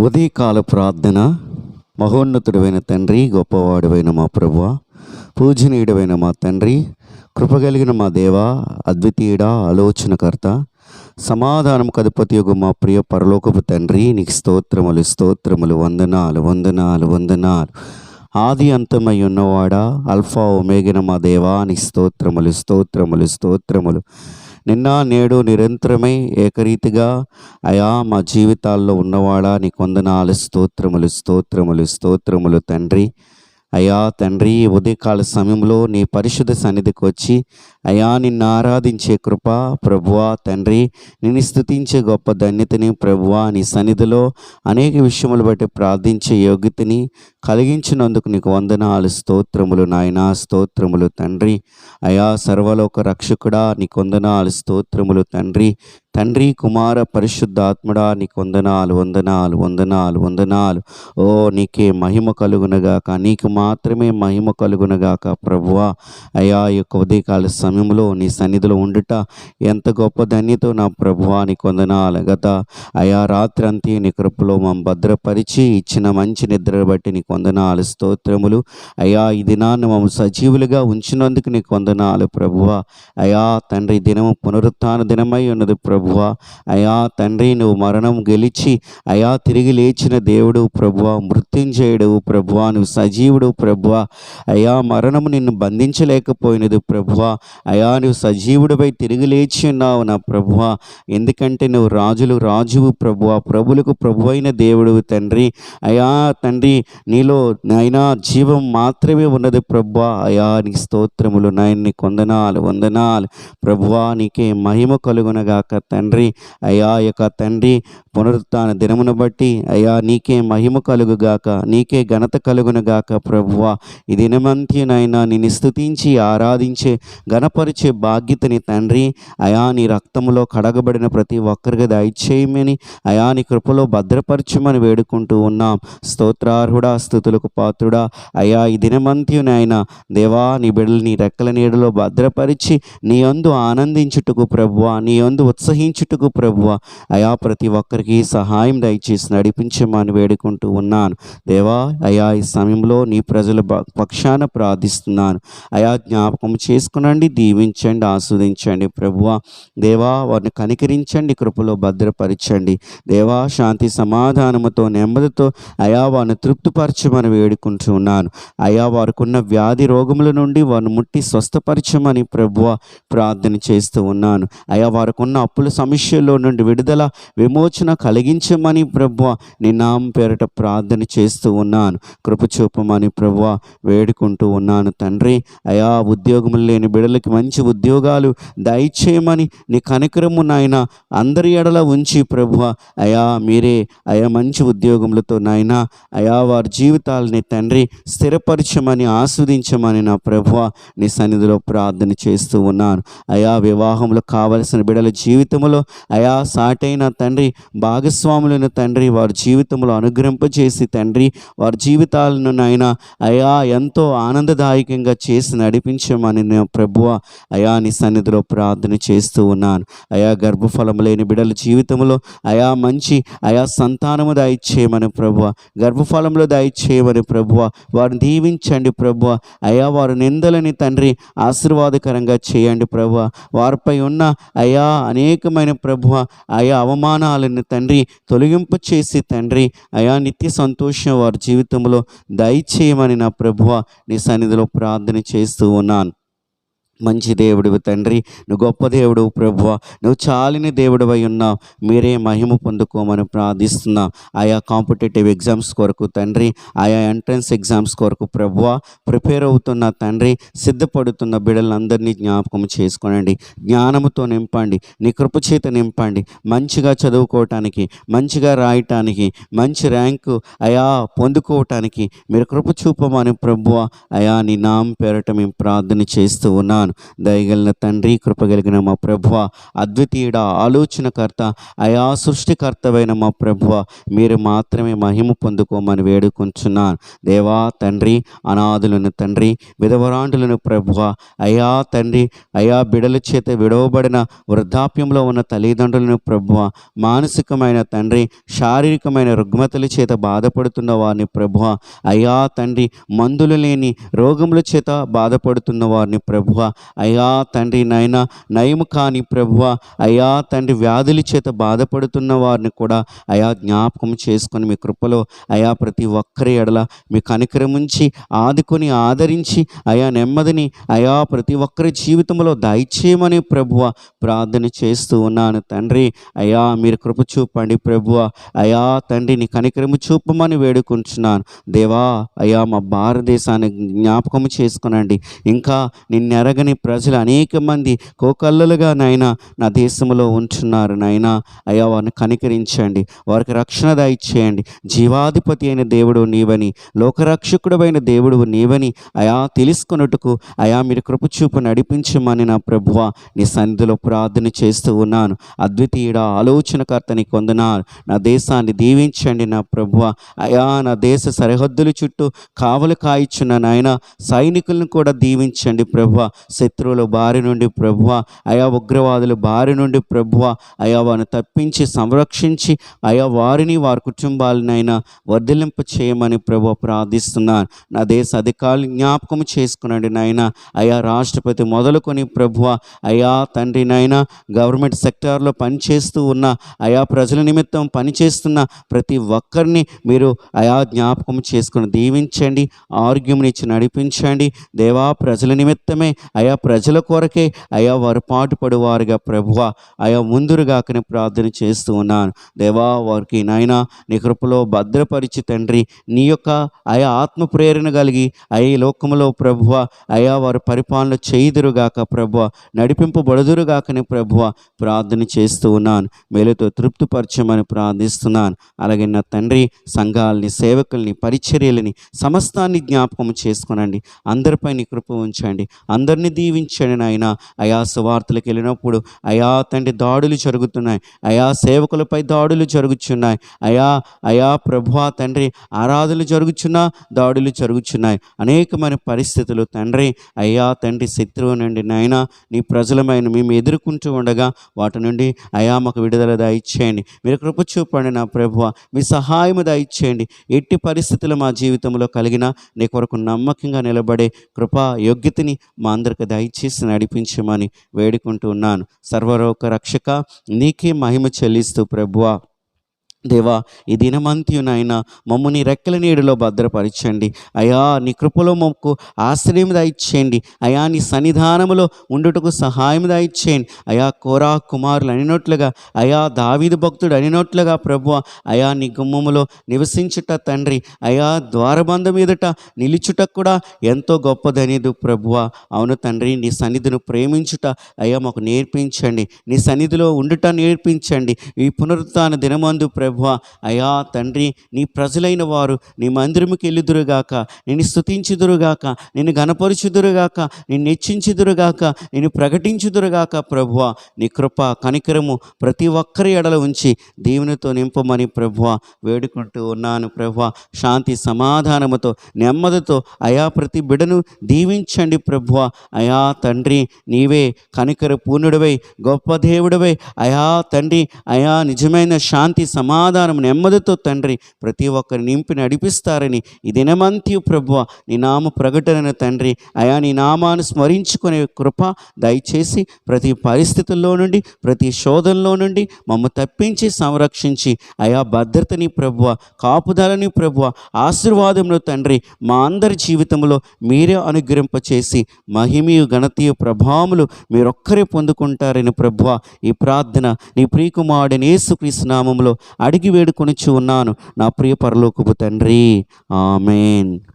ఉదయకాల ప్రార్థన. మహోన్నతుడైన తండ్రి, గొప్పవాడువైన మా ప్రభువా, పూజనీయుడైన మా తండ్రి, కృపగలిగిన మా దేవా, అద్వితీయుడా, ఆలోచనకర్త, సమాధానం కధిపతియగు మా ప్రియ పరలోకపు తండ్రి, నీకు స్తోత్రములు స్తోత్రములు, వందనాలు వందనాలు వందనాలు. ఆది అంతమై ఉన్నవాడా, అల్ఫా ఒమేగిన మా దేవా, నీకు స్తోత్రములు స్తోత్రములు స్తోత్రములు. నిన్న నేడు నిరంతరమై ఏకరీతిగా అయా మా జీవితాల్లో ఉన్నవాడా, నీకు వందనాలు, స్తోత్రములు స్తోత్రములు స్తోత్రములు తండ్రి. అయా తండ్రి, ఉదయకాల సమయంలో నీ పరిశుద్ధ సన్నిధికి వచ్చి అయా నిన్ను ఆరాధించే కృప ప్రభువా తండ్రి, నిన్ను స్తుతించే గొప్ప ధన్యతని ప్రభువా, నీ సన్నిధిలో అనేక విషయములు బట్టి ప్రార్థించే యోగ్యతని కలిగించినందుకు నీకు వందనాలు, స్తోత్రములు నాయనా, స్తోత్రములు తండ్రి. అయా సర్వలోక రక్షకుడా, నీకు వందనాలు, స్తోత్రములు తండ్రి. తండ్రి, కుమార, పరిశుద్ధాత్ముడా, నీకు వందనాలు వందనాలు వందనాలు వందనాలు. ఓ నీకే మహిమ కలుగునగాక, నీకు మాత్రమే మహిమ కలుగునగాక ప్రభువా. అయా ఈ యొక్క ఉదయకాల సమయంలో నీ సన్నిధిలో ఉండుట ఎంత గొప్ప ధన్యతో నా ప్రభువా, నీకు వందనాలు. గత అయా రాత్రి అంతే నీ కృపలో మమ్మల్ని భద్రపరిచి ఇచ్చిన మంచి నిద్ర బట్టి నీకు వందనాలు, స్తోత్రములు. అయా ఈ దినాన్ని మమ్మల్ని సజీవులుగా ఉంచినందుకు నీకు వందనాలు ప్రభువా. అయా తండ్రి, దినము పునరుత్థాన దినమై ఉన్నది ప్రభువా. అయా తండ్రి, నువ్వు మరణం గెలిచి అయా తిరిగి లేచిన దేవుడు ప్రభువా, మృత్యుంజయుడు ప్రభువా, నువ్వు సజీవుడు ప్రభువా. అయా మరణము నిన్ను బంధించలేకపోయినది ప్రభువా. అయా నువ్వు సజీవుడిపై తిరిగి లేచి ఉన్నావు నా ప్రభువా. ఎందుకంటే నువ్వు రాజులు రాజువు ప్రభువా, ప్రభులకు ప్రభు అయిన దేవుడు తండ్రి. అయా తండ్రి, నీలో నాయనా జీవం మాత్రమే ఉన్నది ప్రభువా. అయా నీ స్తోత్రములు నాయన, నీకు వందనాలు వందనాలు ప్రభువా. నీకే మహిమ కలుగునగాక తండ్రి. అయా యొక్క తండ్రి పునరుత్థాన దినమును బట్టి అయా నీకే మహిమ కలుగుగాక, నీకే ఘనత కలుగునగాక ప్రభువా. ఈ దినమంతి నాయనా నిన్ను స్తుతించి ఆరాధించే ఘనపరిచే బాధ్యతని తండ్రి అయా నీ రక్తములో కడగబడిన ప్రతి ఒక్కరికి దయచేయమని అయా నీ కృపలో భద్రపరచమని వేడుకుంటూ ఉన్నాం. స్తోత్రార్హుడా, స్తుతులకు పాత్రుడా. అయా ఈ దినమంతి నాయన దేవా, నీ బిడ్డలు నీ రెక్కల నీడలో భద్రపరిచి నీ యందు ఆనందించుటకు ప్రభువా, నీ యందు ఉత్సహించుటకు ప్రభువా. అయా ప్రతి ఒక్కరికి సహాయం దయచేసి నడిపించమని వేడుకుంటూ ఉన్నాను దేవా. అయా ఈ సమయంలో నీ ప్రజల పక్షాన ప్రార్థిస్తున్నాను. అయా జ్ఞాపకం చేసుకునండి, దీవించండి, ఆస్వాదించండి ప్రభువా. దేవా వారిని కనికరించండి, కృపలో భద్రపరచండి దేవా. శాంతి సమాధానముతో నెమ్మదితో అయా వారిని తృప్తిపరచమని వేడుకుంటూ ఉన్నాను. అయా వారికి ఉన్న వ్యాధి రోగముల నుండి వారిని ముట్టి స్వస్థపరచమని ప్రభువా ప్రార్థన చేస్తూ ఉన్నాను. అయా వారికి ఉన్న అప్పుల సమస్యల్లో నుండి విడుదల విమోచన కలిగించమని ప్రభువా నీ నామం పేరట ప్రార్థన చేస్తూ ఉన్నాను. కృప చూపమని ప్రభువా వేడుకుంటూ ఉన్నాను తండ్రి. అయా ఉద్యోగములు లేని బిడ్డలకి మంచి ఉద్యోగాలు దయచేయమని నీ కనికరము నాయన అందరి ఎడల ఉంచి ప్రభువా. అయా మీరే అయా మంచి ఉద్యోగములతో నాయన అయా వారి జీవితాలని తండ్రి స్థిరపరచమని ఆస్వాదించమని నా ప్రభువా నీ సన్నిధిలో ప్రార్థన చేస్తూ ఉన్నాను. అయా వివాహంలో కావలసిన బిడ్డల జీవితంలో అయా సాటైన తండ్రి భాగస్వాములను తండ్రి వారి జీవితంలో అనుగ్రహింపచేసి తండ్రి వారి జీవితాలను నాయన అయా ఎంతో ఆనందదాయకంగా చేసి నడిపించమని నా ప్రభువా అయా నీ సన్నిధిలో ప్రార్థన చేస్తూ ఉన్నాను. అయా గర్భఫలం లేని బిడ్డల జీవితంలో అయా మంచి అయా సంతానము దయచేయమని ప్రభువా, గర్భఫలంలో దయచేయమని ప్రభువా, వారిని దీవించండి ప్రభువా. అయా వారి నిందలని తండ్రి ఆశీర్వాదకరంగా చేయండి ప్రభువా. వారిపై ఉన్న అయా అనేకమైన ప్రభువా అయా అవమానాలను తండ్రి తొలగింపు చేసి తండ్రి అయా నిత్య సంతోషం వారి జీవితంలో దయచేయమని నా ప్రభువా నీ సన్నిధిలో ప్రార్థన చేస్తూ ఉన్నాను. మంచి దేవుడివి తండ్రి, నువ్వు గొప్ప దేవుడు ప్రభువా, నువ్వు చాలిన దేవుడివై ఉన్నావు. మీరే మహిమ పొందుకోమని ప్రార్థిస్తున్నాం. ఆయా కాంపిటేటివ్ ఎగ్జామ్స్ కొరకు తండ్రి, ఆయా ఎంట్రన్స్ ఎగ్జామ్స్ కొరకు ప్రభువా ప్రిపేర్ అవుతున్న తండ్రి సిద్ధపడుతున్న బిడ్డలందరినీ జ్ఞాపకం చేసుకోనండి. జ్ఞానముతో నింపండి, నీ కృపచేత నింపండి. మంచిగా చదువుకోవటానికి, మంచిగా రాయటానికి, మంచి ర్యాంకు అయా పొందుకోవటానికి మీరు కృప చూపమని ప్రభువా అయా నీ నామం పేరట మేము ప్రార్థన చేస్తూ ఉన్నాను. ఉన్నాను. దయగలిగిన తండ్రి, కృపగలిగిన మా ప్రభువ, అద్వితీయుడ, ఆలోచనకర్త, అయా సృష్టికర్తవైన మా ప్రభువ, మీరు మాత్రమే మహిమ పొందుకోమని వేడుకొంచున్నాను. దేవా తండ్రి, అనాథులను తండ్రి, విధవరాండులను ప్రభువ, అయా తండ్రి, అయా బిడల చేత విడవబడిన వృద్ధాప్యంలో ఉన్న తల్లిదండ్రులను ప్రభువ, మానసికమైన తండ్రి, శారీరకమైన రుగ్మతల చేత బాధపడుతున్న వారిని ప్రభువ, అయా తండ్రి, మందులు లేని రోగముల చేత బాధపడుతున్న వారిని ప్రభువ, అయా తండ్రి నాయన, నయము కాని ప్రభువ, అయా తండ్రి, వ్యాధుల చేత బాధపడుతున్న వారిని కూడా అయా జ్ఞాపకం చేసుకొని మీ కృపలో అయా ప్రతి ఒక్కరి ఎడల మీ కనికరముంచి ఆదుకొని ఆదరించి అయా నెమ్మదిని అయా ప్రతి ఒక్కరి జీవితంలో దయచేయమని ప్రభువ ప్రార్థన చేస్తూ ఉన్నాను తండ్రి. అయా మీరు కృప చూపండి ప్రభువ, అయా తండ్రి నీ కనికరము చూపమని వేడుకుంటున్నాను దేవా. అయా మా భారతదేశాన్ని జ్ఞాపకం చేసుకునండి. ఇంకా నిన్నెరగని ప్రజలు అనేక మంది కోకల్లలుగా నాయన నా దేశంలో ఉంటున్నారు నాయన. అయా వారిని కనికరించండి, వారికి రక్షణ దయచేయండి. జీవాధిపతి అయిన దేవుడు నీవని, లోకరక్షకుడైన దేవుడు నీవని అయా తెలుసుకొనుటకు అయా మీరు కృప చూపు నడిపించమని నా ప్రభువ నీ సన్నిధిలో ప్రార్థన చేస్తూ ఉన్నాను. అద్వితీయుడ, ఆలోచనకర్తని కొందనాలు. నా దేశాన్ని దీవించండి నా ప్రభువ. అయా నా దేశ సరిహద్దుల చుట్టూ కావలు కాయిచున్న నాయన సైనికులను కూడా దీవించండి ప్రభువ. శత్రువుల బారి నుండి ప్రభువ, అయా ఉగ్రవాదుల బారి నుండి ప్రభువ, అయా వారిని తప్పించి సంరక్షించి అయా వారిని వారి కుటుంబాలనైనా వర్ధిలింప చేయమని ప్రభువ ప్రార్థిస్తున్నాను. నా దేశ అధికారులు జ్ఞాపకం చేసుకునండి నాయన. అయా రాష్ట్రపతి మొదలుకొని ప్రభువ, అయా తండ్రి నాయన, గవర్నమెంట్ సెక్టార్లో పనిచేస్తూ ఉన్న అయా ప్రజల నిమిత్తం పనిచేస్తున్న ప్రతి ఒక్కరిని మీరు అయా జ్ఞాపకం చేసుకుని దీవించండి, ఆరోగ్యమునిచ్చి నడిపించండి దేవా. ప్రజల నిమిత్తమే అయా ప్రజల కొరకే అయా వారు పాటుపడువారుగా ప్రభువ అయా ముందురుగాకని ప్రార్థన చేస్తూ ఉన్నాను దేవా. వారికి నాయన నీ కృపలో భద్రపరిచి తండ్రి, నీ యొక్క అయా ఆత్మ ప్రేరణ కలిగి అయ్యే లోకములో ప్రభువ అయా వారు పరిపాలన చేయుదురుగాక ప్రభువ, నడిపింపబడుదురుగాకని ప్రభువ ప్రార్థన చేస్తూ ఉన్నాను. మేలుతో తృప్తిపరచమని ప్రార్థిస్తున్నాను. అలాగే నా తండ్రి, సంఘాలని, సేవకుల్ని, పరిచర్యలని సమస్తాన్ని జ్ఞాపకం చేసుకునండి. అందరిపై నీ కృప ఉంచండి, అందరినీ దీవించండి నాయన. అయా సువార్తలకు వెళ్ళినప్పుడు అయా తండ్రి దాడులు జరుగుతున్నాయి, అయా సేవకులపై దాడులు జరుగుతున్నాయి, అయా ప్రభువా తండ్రి ఆరాధనలు జరుగుచున్నా దాడులు జరుగుచున్నాయి. అనేకమైన పరిస్థితులు తండ్రి అయ్యా తండ్రి శత్రువు నుండి నాయన నీ ప్రజలమైన మేము ఎదుర్కొంటూ ఉండగా వాటి నుండి అయా మాకు విడుదల దయచేయండి. మీరు కృప చూపండి నా ప్రభువ, మీ సహాయము దయచేయండి. ఎట్టి పరిస్థితులు మా జీవితంలో కలిగిన నీ కొరకు నమ్మకంగా నిలబడే కృపా యోగ్యతని మా అందరికి దయచేసి నడిపించమని వేడుకుంటూ ఉన్నాను. సర్వలోక రక్షక నీకే మహిమ చెల్లిస్తూ ప్రభువా దేవా, ఈ దినమంత్యు నాయన మమ్మల్ని రెక్కల నీడలో భద్రపరచండి అయా. నీ కృపలో మాకు ఆశ్రయం దయచేయండి అయా. నీ సన్నిధానములో ఉండుటకు సహాయం దయచేయండి అయా. కోరా కుమారులు అనినట్లుగా అయా, దావీదు భక్తుడు అనినట్లుగా ప్రభువ అయా, నీ గుమ్మములో నివసించుట తండ్రి అయా, ద్వారబంధం ఎదుట నిలుచుట కూడా ఎంతో గొప్పదనేది ప్రభువ. అవును తండ్రి, నీ సన్నిధిని ప్రేమించుట అయ్యా మాకు నేర్పించండి, నీ సన్నిధిలో ఉండుట నేర్పించండి. ఈ పునరుత్థాన దినమందు ప్రభువ అయా తండ్రి, నీ ప్రజలైన వారు నీ మందిరముకి వెళ్ళుదురుగాక, నేను స్తుతించుదురుగాక, నేను గణపరుచుదురుగాక, నేను హెచ్చించుదురుగాక, నేను ప్రకటించుదురుగాక ప్రభువ. నీ కృప కనికరము ప్రతి ఒక్కరి ఎడల ఉంచి దేవునితో నింపమని ప్రభువ వేడుకుంటూ ఉన్నాను ప్రభువ. శాంతి సమాధానముతో నెమ్మదితో అయా ప్రతి బిడను దీవించండి ప్రభువ. అయా తండ్రి, నీవే కనికర పూర్ణుడివై గొప్ప దేవుడివై అయా తండ్రి అయా, నిజమైన శాంతి సమాధానం నెమ్మదితో తండ్రి ప్రతి ఒక్కరిని నింపి నడిపిస్తారని ఈ దినమంత్యు ప్రభువ నీ నామ ప్రకటనను తండ్రి అయా, నీ నామాన్ని స్మరించుకునే కృప దయచేసి ప్రతి పరిస్థితుల్లో నుండి, ప్రతి శోధనలో నుండి మమ్మ తప్పించి సంరక్షించి అయా భద్రతని ప్రభువ, కాపుదలని ప్రభువ, ఆశీర్వాదమును తండ్రి మా అందరి జీవితంలో మీరే అనుగ్రహింపచేసి మహిమయు ఘనతయు ప్రభావములు మీరొక్కరే పొందుకుంటారని ప్రభువ ఈ ప్రార్థన నీ ప్రియకుమారుడైన యేసుక్రీస్తు నామములో అడిగి వేడుకొనుచు ఉన్నాను నా ప్రియ పరలోకపు తండ్రి. ఆమేన్.